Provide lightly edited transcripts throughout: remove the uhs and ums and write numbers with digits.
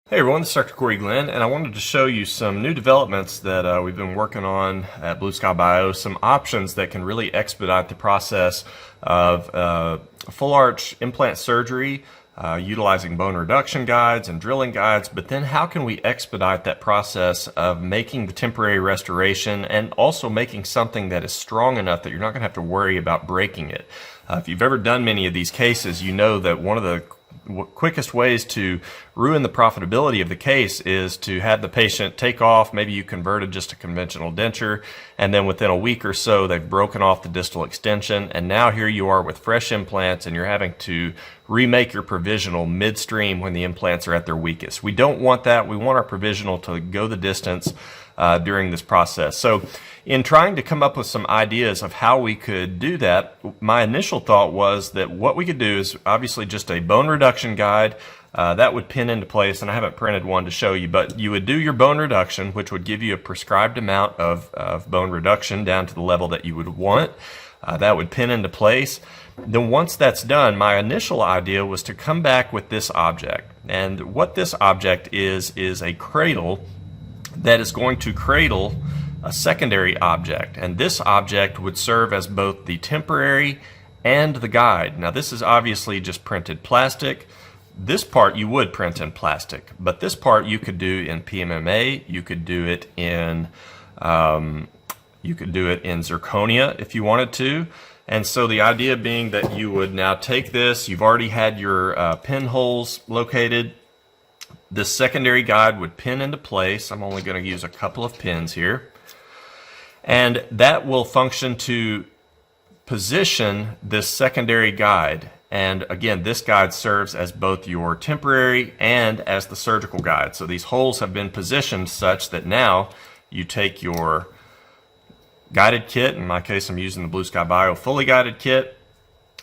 Hey everyone, this is Dr. Corey Glenn, and I wanted to show you some new developments that we've been working on at Blue Sky Bio, some options that can really expedite the process of full arch implant surgery, utilizing bone reduction guides and drilling guides, but then how can we expedite that process of making the temporary restoration and also making something that is strong enough that you're not going to have to worry about breaking it. If you've ever done many of these cases, you know that one of the quickest ways to ruin the profitability of the case is to have the patient take off. Maybe you converted just a conventional denture, and then within a week or so they've broken off the distal extension, and now here you are with fresh implants and you're having to remake your provisional midstream when the implants are at their weakest. We don't want that. We want our provisional to go the distance during this process. So in trying to come up with some ideas of how we could do that, my initial thought was that what we could do is obviously just a bone reduction guide that would pin into place, and I haven't printed one to show you, but you would do your bone reduction, which would give you a prescribed amount of bone reduction down to the level that you would want. That would pin into place. Then once that's done, my initial idea was to come back with this object. And what this object is a cradle that is going to cradle a secondary object, and this object would serve as both the temporary and the guide. Now this is obviously just printed plastic. This part you would print in plastic, but this part you could do in PMMA, you could do it in zirconia if you wanted to. And so the idea being that you would now take this, you've already had your pinholes located. This secondary guide would pin into place. I'm only going to use a couple of pins here. And that will function to position this secondary guide. And again, this guide serves as both your temporary and as the surgical guide. So these holes have been positioned such that now you take your guided kit, in my case I'm using the Blue Sky Bio fully guided kit,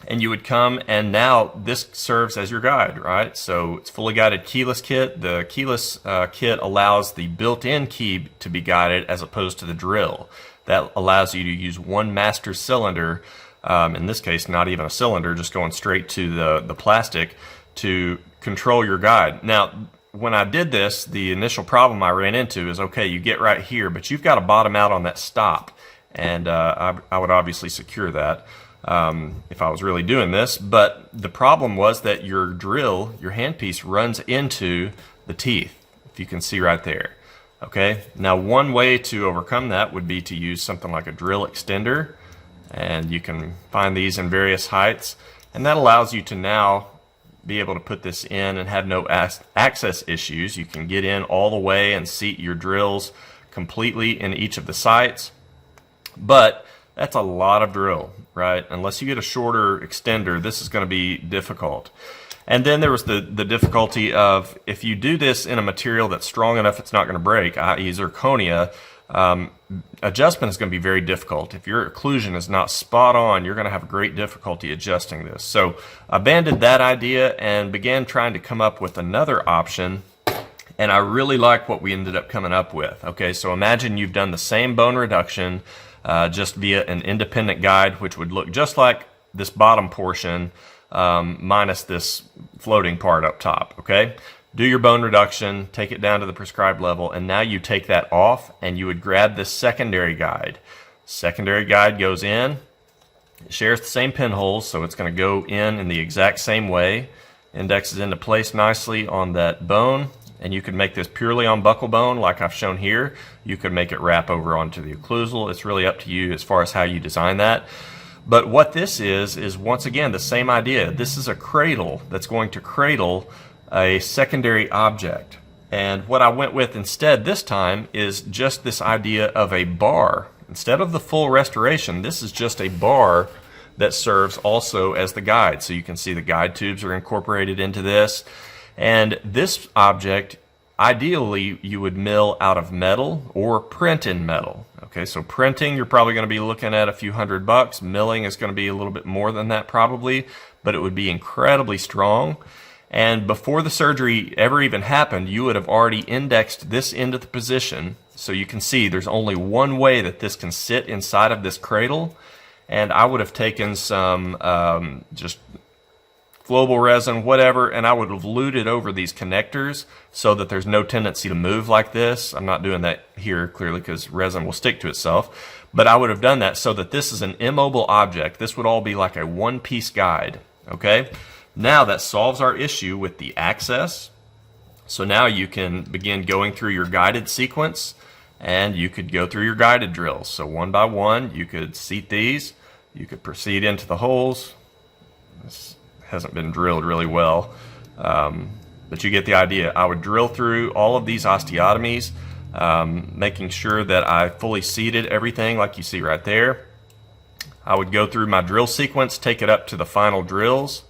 and you would come, and now this serves as your guide, right? So it's fully guided keyless kit. The keyless kit allows the built-in key to be guided as opposed to the drill. That allows you to use one master cylinder, in this case not even a cylinder, just going straight to the plastic to control your guide. Now when I did this, the initial problem I ran into is, okay, you get right here, but you've got to bottom out on that stop, and I would obviously secure that if I was really doing this, but the problem was that your drill, your handpiece, runs into the teeth, if you can see right there. Okay, now one way to overcome that would be to use something like a drill extender, and you can find these in various heights, and that allows you to now be able to put this in and have no access issues. You can get in all the way and seat your drills completely in each of the sites, but that's a lot of drill, right? Unless you get a shorter extender, this is going to be difficult. And then there was the difficulty of, if you do this in a material that's strong enough it's not going to break, i.e. zirconia, adjustment is going to be very difficult. If your occlusion is not spot on, you're going to have great difficulty adjusting this. So I abandoned that idea and began trying to come up with another option, and I really like what we ended up coming up with. Okay, so imagine you've done the same bone reduction just via an independent guide, which would look just like this bottom portion, minus this floating part up top. Okay, do your bone reduction, take it down to the prescribed level, and now you take that off and you would grab this secondary guide. Secondary guide goes in, it shares the same pinholes, so it's going to go in the exact same way, indexes into place nicely on that bone, and you could make this purely on buccal bone like I've shown here. You could make it wrap over onto the occlusal. It's really up to you as far as how you design that. But what this is once again the same idea. This is a cradle that's going to cradle a secondary object. And what I went with instead this time is just this idea of a bar. Instead of the full restoration, this is just a bar that serves also as the guide. So you can see the guide tubes are incorporated into this. And this object, ideally you would mill out of metal or print in metal. Okay, so printing, you're probably going to be looking at a few $100. Milling is going to be a little bit more than that probably, but it would be incredibly strong. And before the surgery ever even happened, you would have already indexed this into the position. So you can see there's only one way that this can sit inside of this cradle. And I would have taken some just global resin, whatever, and I would have luted over these connectors so that there's no tendency to move like this. I'm not doing that here, clearly, because resin will stick to itself. But I would have done that so that this is an immobile object. This would all be like a one-piece guide, okay? Now that solves our issue with the access. So now you can begin going through your guided sequence, and you could go through your guided drills. So one by one, you could seat these. You could proceed into the holes. This hasn't been drilled really well, but you get the idea. I would drill through all of these osteotomies, making sure that I fully seated everything like you see right there. I would go through my drill sequence, take it up to the final drills.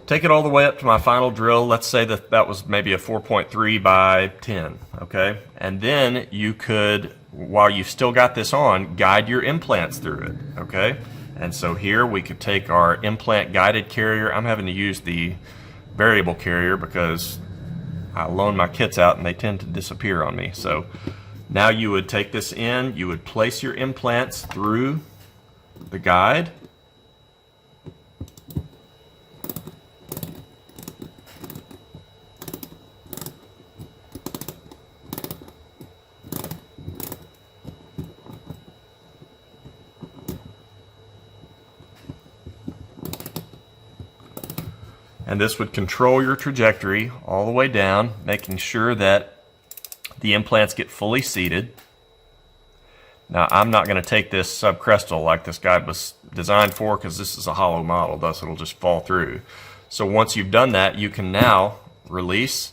Take it all the way up to my final drill. Let's say that that was maybe a 4.3 by 10, okay? And then you could, while you've still got this on, guide your implants through it, okay? And so here we could take our implant guided carrier. I'm having to use the variable carrier because I loan my kits out and they tend to disappear on me. So now you would take this in, you would place your implants through the guide. And this would control your trajectory all the way down, making sure that the implants get fully seated. Now, I'm not going to take this subcrestal like this guide was designed for, because this is a hollow model, thus it'll just fall through. So once you've done that, you can now release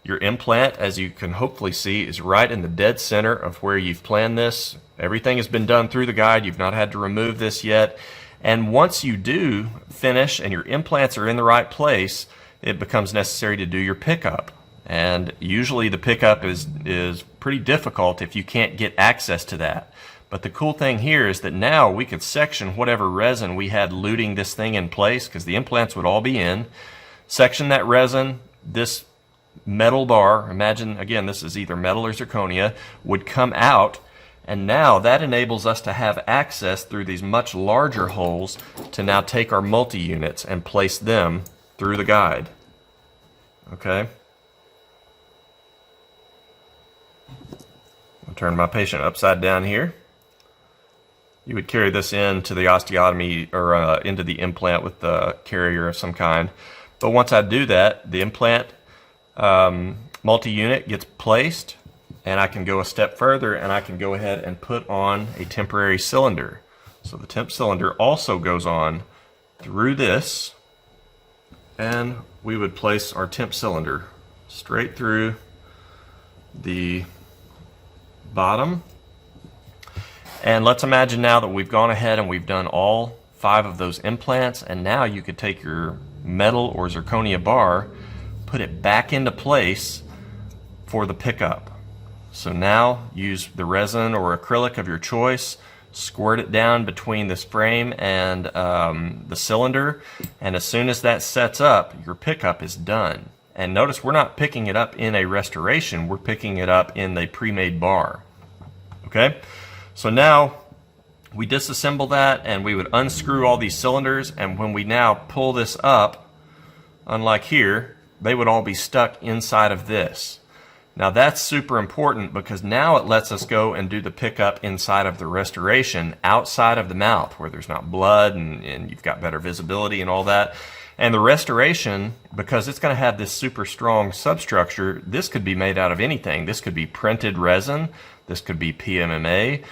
your implant. As you can hopefully see, is right in the dead center of where you've planned this. Everything has been done through the guide. You've not had to remove this yet. And once you do finish and your implants are in the right place, it becomes necessary to do your pickup. And usually the pickup is pretty difficult if you can't get access to that. But the cool thing here is that now we could section whatever resin we had luting this thing in place, because the implants would all be in. Section that resin, this metal bar, imagine again this is either metal or zirconia, would come out. And now that enables us to have access through these much larger holes to now take our multi-units and place them through the guide. Okay? I'll turn my patient upside down here. You would carry this into the osteotomy or into the implant with the carrier of some kind. But once I do that, the implant multi-unit gets placed, and I can go a step further and I can go ahead and put on a temporary cylinder. So the temp cylinder also goes on through this, and we would place our temp cylinder straight through the bottom. And let's imagine now that we've gone ahead and we've done all 5 of those implants, and now you could take your metal or zirconia bar, put it back into place for the pickup. So now use the resin or acrylic of your choice, squirt it down between this frame and the cylinder, and as soon as that sets up, your pickup is done. And notice we're not picking it up in a restoration, we're picking it up in the pre-made bar. Okay? So now we disassemble that and we would unscrew all these cylinders, and when we now pull this up, unlike here, they would all be stuck inside of this. Now that's super important because now it lets us go and do the pickup inside of the restoration, outside of the mouth where there's not blood and you've got better visibility and all that. And the restoration, because it's going to have this super strong substructure, this could be made out of anything. This could be printed resin, this could be PMMA,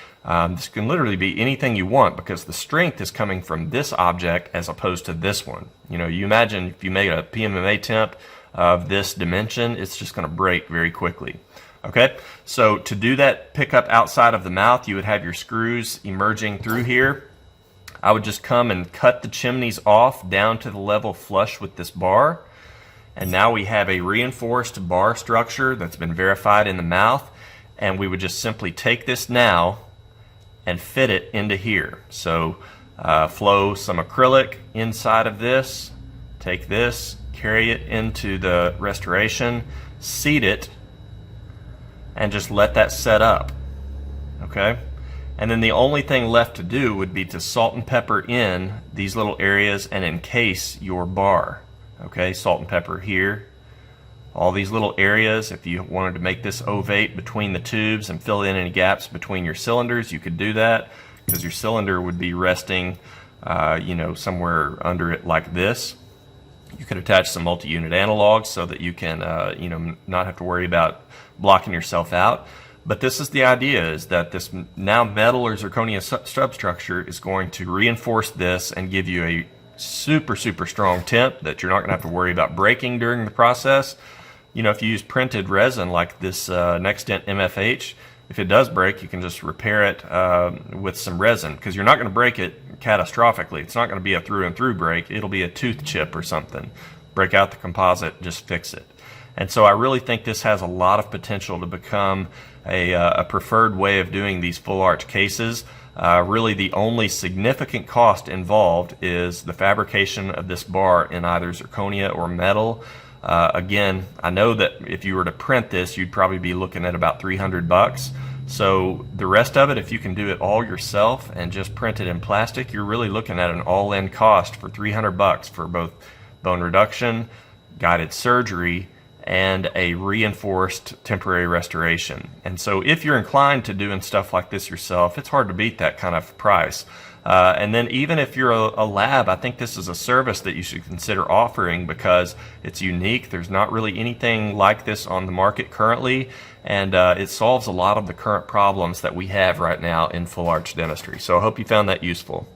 this can literally be anything you want because the strength is coming from this object as opposed to this one. You know, you imagine if you made a PMMA temp of this dimension, it's just going to break very quickly. Okay, so to do that pickup outside of the mouth, you would have your screws emerging through here. I would just come and cut the chimneys off down to the level flush with this bar. And now we have a reinforced bar structure that's been verified in the mouth. And we would just simply take this now and fit it into here. So flow some acrylic inside of this, take this, carry it into the restoration, seat it, and just let that set up. Okay? And then the only thing left to do would be to salt and pepper in these little areas and encase your bar. Okay, salt and pepper here. All these little areas, if you wanted to make this ovate between the tubes and fill in any gaps between your cylinders, you could do that, because your cylinder would be resting somewhere under it like this. You could attach some multi-unit analogs so that you can not have to worry about blocking yourself out. But this is the idea, is that this now metal or zirconia substructure is going to reinforce this and give you a super, super strong temp that you're not going to have to worry about breaking during the process. If you use printed resin like this NextDent MFH, if it does break, you can just repair it with some resin, because you're not going to break it catastrophically. It's not going to be a through and through break. It'll be a tooth chip or something. Break out the composite, just fix it. And so I really think this has a lot of potential to become a preferred way of doing these full arch cases. Really the only significant cost involved is the fabrication of this bar in either zirconia or metal. Again, I know that if you were to print this, you'd probably be looking at about $300. So the rest of it, if you can do it all yourself and just print it in plastic, you're really looking at an all-in cost for $300 for both bone reduction, guided surgery, and a reinforced temporary restoration. And so if you're inclined to doing stuff like this yourself, it's hard to beat that kind of price. And then even if you're a lab, I think this is a service that you should consider offering, because it's unique. There's not really anything like this on the market currently, and it solves a lot of the current problems that we have right now in full arch dentistry. So I hope you found that useful.